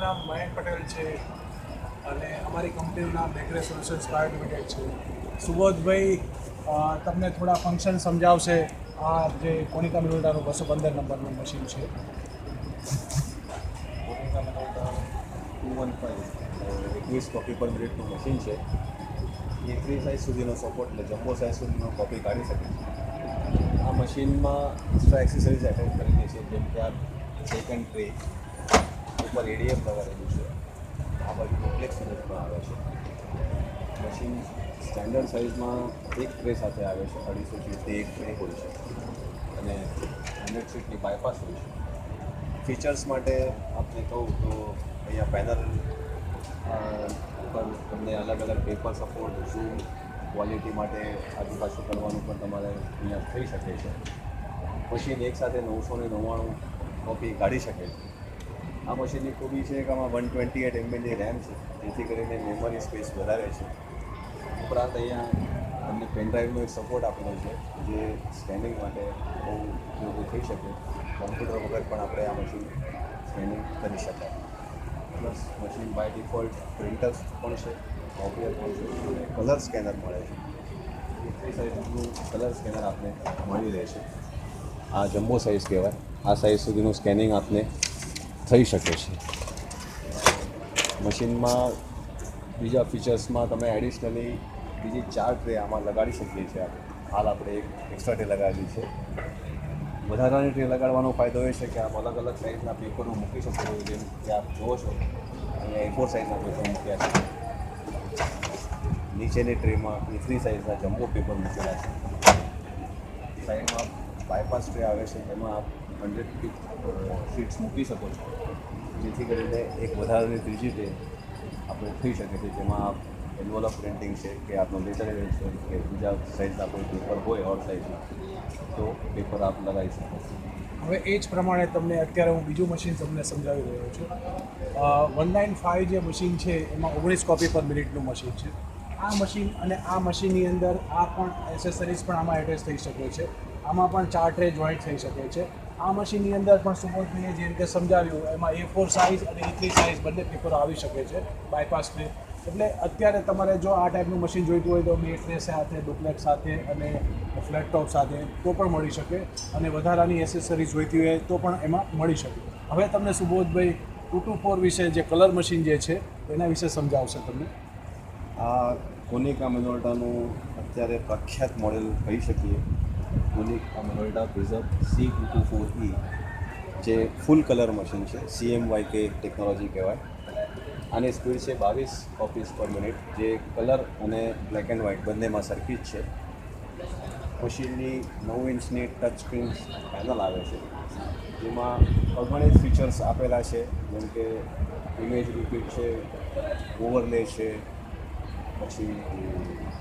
નામ મયંક પટેલ છે અને અમારી કંપનીનું નામ બેકરે સોલ્યુશન્સ પ્રાઇવેટ લિમિટેડ છે. સુબોધભાઈ તમને થોડા ફંક્શન સમજાવશે. આ જે કોનિકા મિનોલ્ટાનું 215 નંબરનું મશીન છે. કોનિકા મિનોલ્ટા 215 21 કોપી પર મિનિટનું મશીન છે. A3 સાઇઝ સુધીનો સપોર્ટ એટલે જમ્બો સાઇઝ સુધીનો કોપી કાઢી શકે છે. આ મશીનમાં એક્સ્ટ્રા એક્સેસરીઝ એટેચ કરેલી છે, જેમ કે આ સેકન્ડ ટ્રે ઉપર એડીએમ લગાવેલું છે. આ બાજુ કોમ્પ્લેક્સ યુનિટમાં આવે છે. મશીન સ્ટેન્ડર્ડ સાઇઝમાં એક ટ્રે સાથે આવે છે. 250 ફીટની એક ટ્રે હોય છે અને 100 ફીટની બાયપાસ હોય છે. ફીચર્સ માટે આપણે કહું તો અહીંયા પેનલ ઉપર તમને અલગ અલગ પેપર સપોર્ટ, ઝૂમ ક્વોલિટી માટે આજુબાજુ કરવાનું પણ તમારે અહીંયા થઈ શકે છે. મશીન એકસાથે 999 કોપી કાઢી શકે છે. આ મશીનની ખૂબી છે કે આમાં 128 MBની રેમ છે, જેથી કરીને મેમરી સ્પેસ વધારે છે. ઉપરાંત અહીંયા તમને પેનડ્રાઈવનો એક સપોર્ટ આપેલો છે, જે સ્કેનિંગ માટે બહુ ઉપયોગી થઈ શકે. કોમ્પ્યુટર વગર પણ આપણે આ મશીન સ્કેનિંગ કરી શકાય. Plus machine by default printers પણ છે, કોપિયર પણ છે અને કલર સ્કેનર મળે છે. A3 સાઇઝનું કલર સ્કેનર આપને મળી રહેશે. આ જમ્બો સાઇઝ કહેવાય. આ સાઇઝ સુધીનું સ્કેનિંગ આપને થઈ શકે છે. મશીનમાં બીજા ફીચર્સમાં તમે એડિશનલી બીજી 4 ટ્રે આમાં લગાડી શકીએ છીએ. હાલ આપણે એક એક્સ્ટ્રા ટ્રે લગાવેલી છે. વધારાની ટ્રે લગાડવાનો ફાયદો એ છે કે આપ અલગ અલગ સાઇઝના પેપરો મૂકી શકો છો. જેમ કે આપ જુઓ છો અહીંયા A4 સાઇઝના પેપર મૂક્યા છે. નીચેની ટ્રેમાં A3 સાઇઝના જમ્બો પેપર મૂકેલા છે. સાઈડમાં બાયપાસ ટ્રે આવે છે, એમાં આપ 100 શીટ્સ મૂકી શકો છો, જેથી કરીને એક વધારાની ત્રીજી ટ્રે આપણે થઈ શકે છે, જેમાં આપ એન્વોલપ પ્રિન્ટિંગ છે કે આપનો લેટર છે કે બીજા સાઇઝના કોઈ પેપર હોય ઓર સાઇઝના, તો પેપર આપ લગાવી શકો છો. હવે એ જ પ્રમાણે તમને અત્યારે હું બીજું મશીન તમને સમજાવી રહ્યો છું. 195 જે મશીન છે એમાં 19 કોપી પર મિનિટનું મશીન છે. આ મશીન અને આ મશીનની અંદર આ પણ એસેસરીઝ પણ આમાં એટેચ થઈ શકે છે. આમાં પણ 4 ટ્રે જોઈન્ટ થઈ શકે છે. આ મશીનની અંદર પણ સુબોધભાઈએ જે રીતે સમજાવ્યું એમાં A4 સાઇઝ અને A3 સાઇઝ બંને પેપરો આવી શકે છે, બાયપાસ ટ્રે. એટલે અત્યારે તમારે જો આ ટાઈપનું મશીન જોઈતું હોય તો 2 ટ્રે સાથે, ડુપ્લેક્સ સાથે અને ફ્લેટ ટોપ સાથે તો પણ મળી શકે, અને વધારાની એસેસરીઝ જોઈતી હોય તો પણ એમાં મળી શકે. હવે તમને સુબોધભાઈ 224 વિશે જે કલર મશીન જે છે એના વિશે સમજાવશે તમને. આ કોનિકા મિનોલ્ટાનું અત્યારે પ્રખ્યાત મોડેલ કહી શકીએ. કોનિકા મિનોલ્ટા પ્રિઝર્વ C224E, જે ફૂલ કલર મશીન છે. CMYK ટેકનોલોજી કહેવાય. આની સ્પીડ છે 22 કોપીઝ પર મિનિટ, જે કલર અને બ્લેક એન્ડ વ્હાઇટ બંનેમાં સરખી જ છે. મશીનની 9 ઇંચની ટચ સ્ક્રીન પેનલ આવે છે, જેમાં અગણિત ફીચર્સ આપેલા છે, જેમ કે ઇમેજ રિપીટ છે, ઓવરલે છે, પછી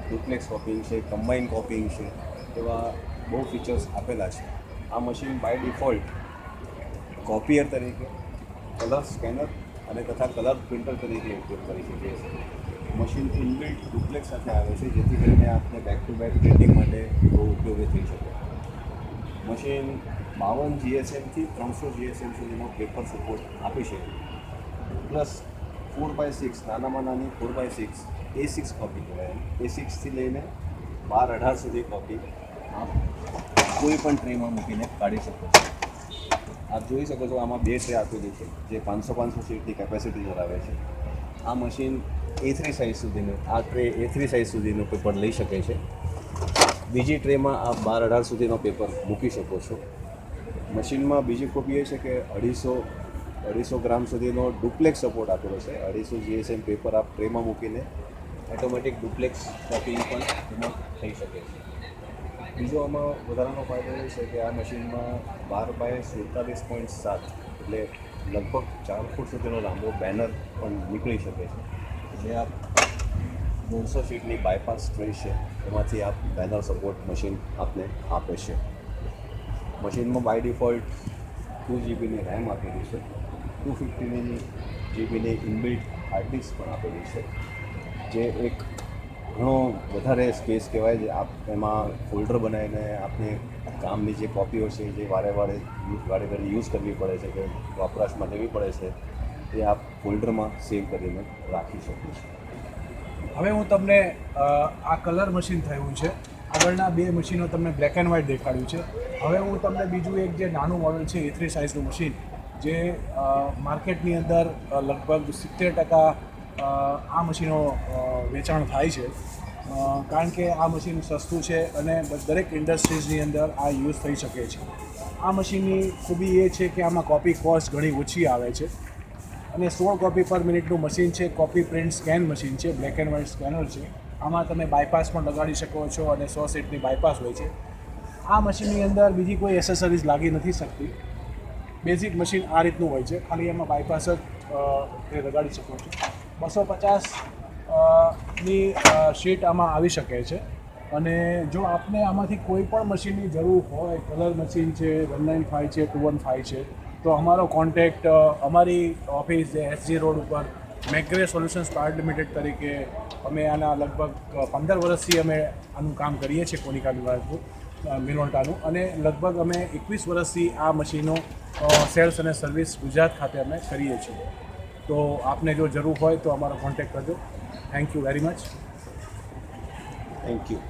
ડુપ્લેક્સ કોપિંગ છે, કમ્બાઇન કોપિંગ છે, એવા બહુ ફીચર્સ આપેલા છે. આ મશીન બાય ડિફોલ્ટ કોપિયર તરીકે, કલર સ્કેનર અને તથા કલર પ્રિન્ટર તરીકે ઉપયોગ કરી શકીએ છીએ. મશીન ઇનબિલ્ટ ડુપ્લેક્સ સાથે આવે છે, જેથી કરીને આપને બેક ટુ બેક પ્રિન્ટિંગ માટે બહુ ઉપયોગી થઈ શકે. મશીન 52 GSMથી 300 GSM સુધીનો પેપર સપોર્ટ આપી શકે. પ્લસ 4x6 નાનામાં નાની 4x6 A6 કોપી કહેવાય. A6થી લઈને 12-18 સુધી કોપી આપ કોઈ પણ ટ્રેમાં મૂકીને કાઢી શકો છો. આપ જોઈ શકો છો આમાં 2 ટ્રે આપેલી છે, જે 500 સીટની કેપેસિટી ધરાવે છે. આ મશીન A3 સાઇઝ સુધીનું, આ ટ્રે A3 સાઇઝ સુધીનું પેપર લઈ શકે છે. બીજી ટ્રેમાં આપ 12-18 સુધીનો પેપર મૂકી શકો છો. મશીનમાં બીજી ખૂબી એ છે કે 250 ગ્રામ સુધીનો ડુપ્લેક્સ સપોર્ટ આપેલો છે. 250 GSM પેપર આપ ટ્રેમાં મૂકીને ઓટોમેટિક ડુપ્લેક્સ કોપિંગ પણ એમાં થઈ શકે છે. બીજો આમાં વધારાનો ફાયદો એ છે કે આ મશીનમાં 12x47.7 એટલે લગભગ 4 ફૂટ સુધીનો લાંબો બેનર પણ નીકળી શકે છે, જે આપ 900 ફીટની બાયપાસ ટ્રે છે, એમાંથી આપ બેનર સપોર્ટ મશીન આપને આપે છે. મશીનમાં બાય ડિફોલ્ટ 2 GBની રેમ આપેલી છે. 250 GBની ઇનબિલ્ટ હાર્ડ ડિસ્ક પણ આપેલી છે, જે એક ઘણો વધારે સ્પેસ કહેવાય. જે આપ એમાં ફોલ્ડર બનાવીને આપની કામની જે કોપીઓ છે, જે વારે ઘડી યુઝ કરવી પડે છે કે વપરાશમાં લેવી પડે છે, એ આપ ફોલ્ડરમાં સેવ કરીને રાખી શકો છો. હવે હું તમને આ કલર મશીન થયું છે. આગળના બે મશીનો તમને બ્લેક એન્ડ વ્હાઇટ દેખાડ્યું છે. હવે હું તમને બીજું એક જે નાનું મોડલ છે A3 સાઇઝનું મશીન, જે માર્કેટની અંદર લગભગ 70% આ મશીનો વેચાણ થાય છે, કારણ કે આ મશીન સસ્તું છે અને દરેક ઇન્ડસ્ટ્રીઝની અંદર આ યુઝ થઈ શકે છે. આ મશીનની ખૂબી એ છે કે આમાં કોપી કોસ્ટ ઘણી ઓછી આવે છે અને 16 કોપી પર મિનિટનું મશીન છે. કોપી પ્રિન્ટ સ્કેન મશીન છે, બ્લેક એન્ડ વ્હાઇટ સ્કેનર છે. આમાં તમે બાયપાસ પણ લગાડી શકો છો અને 100 સીટની બાયપાસ હોય છે. આ મશીનની અંદર બીજી કોઈ એસેસરીઝ લાગી નથી શકતી. બેઝિક મશીન આ રીતનું હોય છે, ખાલી એમાં બાયપાસ જ તે લગાડી શકો છો. 250 ની શીટ આમાં આવી શકે છે. અને જો આપને આમાંથી કોઈ પણ મશીનની જરૂર હોય, કલર મશીન છે, 195 છે, 215 છે, તો અમારો કોન્ટેક્ટ અમારી ઓફિસ જે SG રોડ ઉપર મેગ્રે સોલ્યુશન્સ પ્રાઇવેટ લિમિટેડ તરીકે અમે આના લગભગ 15 વર્ષથી અમે આનું કામ કરીએ છીએ, કોનિકા મિનોલ્ટાનું, અને લગભગ અમે 21 વર્ષથી આ મશીનો સેલ્સ અને સર્વિસ ગુજરાત ખાતે અમે કરીએ છીએ. તો આપને જો જરૂર હોય તો અમારો કોન્ટેક્ટ કરજો. Thank you very much. Thank you.